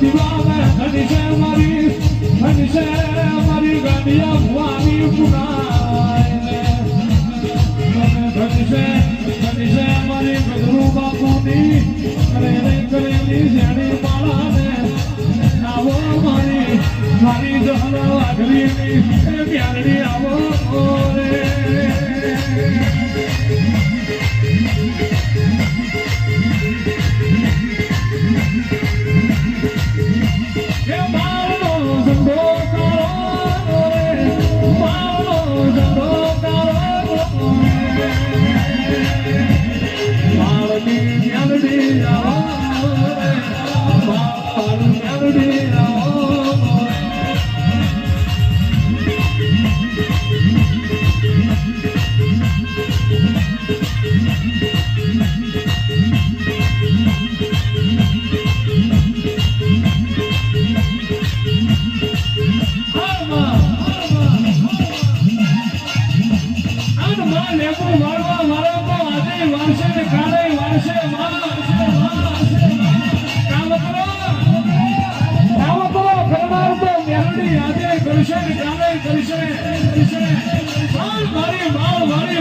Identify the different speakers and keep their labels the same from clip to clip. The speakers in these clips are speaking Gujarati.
Speaker 1: દીવા ધનિશે મારી ગાંડિયા ભવાની પુનાય ધનિશે મારી ગધરૂ બાપુની કરેલી જેણી માળાને આવો મારી જહલ વાઘરીની પ્યારડી આવો રે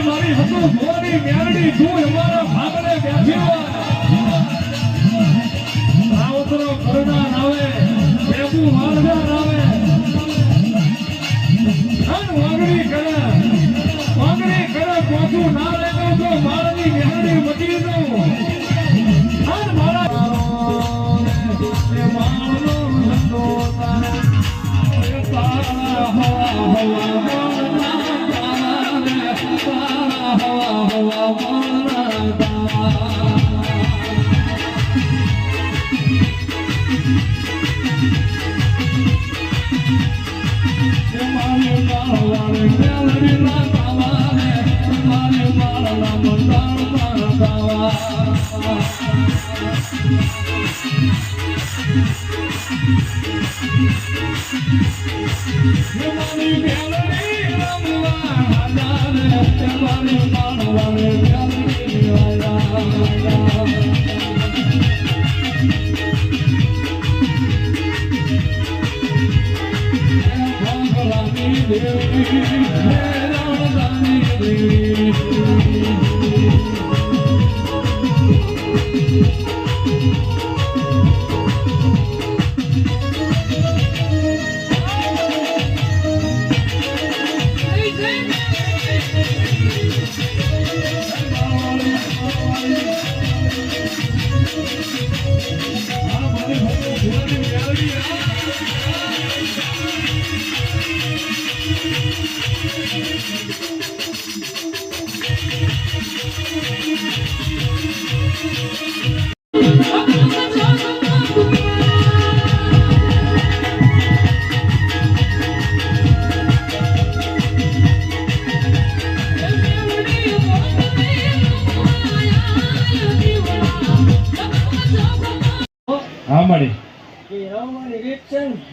Speaker 1: મારી હતું મોરી મેરડી તું અમારા ભાગને બેઠી રાવતરો કરુણા નાવે બેબુ મારવા નાવે અન વાગડી કરે પોતું ના લેતો તો મારની મેરડી મટી દઉં અન મારા એ મારનો ધંધો તારા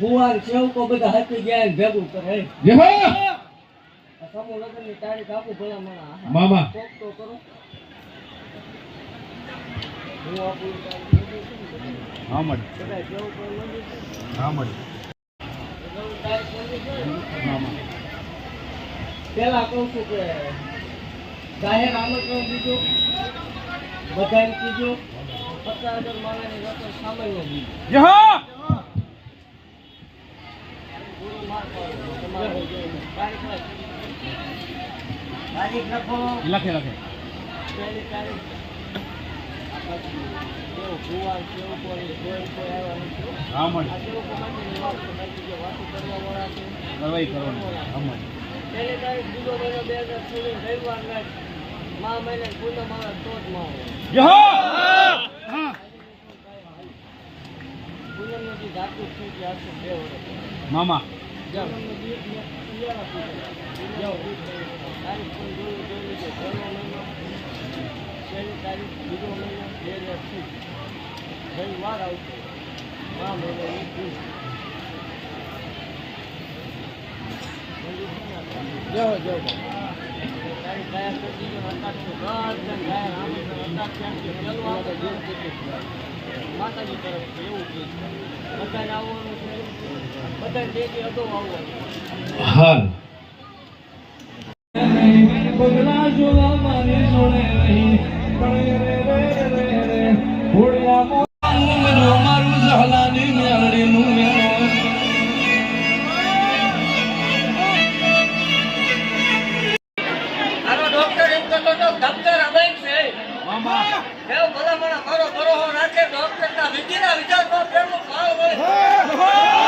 Speaker 2: ભુવાર સેવકો બધા હાથી ગયા ભેગું કરે સમૂહ લગ્ન ની તારીખ આપું ભલા
Speaker 1: મામા
Speaker 2: કોક તો કરો હું આપું
Speaker 1: હા મળી
Speaker 2: કદાચ જેવું કોઈ મંદિર
Speaker 1: હા મળી
Speaker 2: પેલા કહું છું કે જાહેર આમંત્રણ દીધું બધાને કીધું 50,000 માણસની રકમ સામાન્ય દીધી તારીખ લખો
Speaker 1: લખે
Speaker 2: પહેલી તારીખ ભુવાર કેવું કોઈ આવ્યા નથી
Speaker 1: હા મળી
Speaker 2: આ કેવું કોમાની વાત છે બાકી જે વાતો કરવા વાળા છે
Speaker 1: કરવાઈ કરવાનું હા મળી
Speaker 2: પહેલી તારીખ બીજો મહિનો 2016 રવિવાર રાત મા મહિને પૂનમ આવે તો જ માં પૂનમ નથી ધાતુ છે કે આખું 2 વર્ષ
Speaker 1: મામા
Speaker 2: પૂનમનો દિવસ જાઓ તારીખ પણ જોઈ છે પહેલો મહિનો પહેલી તારીખ બીજો મહિનો 2016 રવિવાર આવશે મા મહિને જાઓ તારી ગયા પછી માતાજી તરફ એવું કે બધા દેખી હતો આવો
Speaker 1: હાલ પગલા જોવા મારી જોડે નહીં પણ રે રે રે રે ઘોડિયા મોનું મારું ઝાલાની મેળડીનું મેળો
Speaker 2: આનો ડોક્ટર એમ કહેતો હતો ડોક્ટર અમેન છે
Speaker 1: મામા
Speaker 2: કેવો ભલામણ મારો ભરોસો રાખે ડોક્ટરના વિધિના વિચારમાં પ્રેમનો ભાવ હોય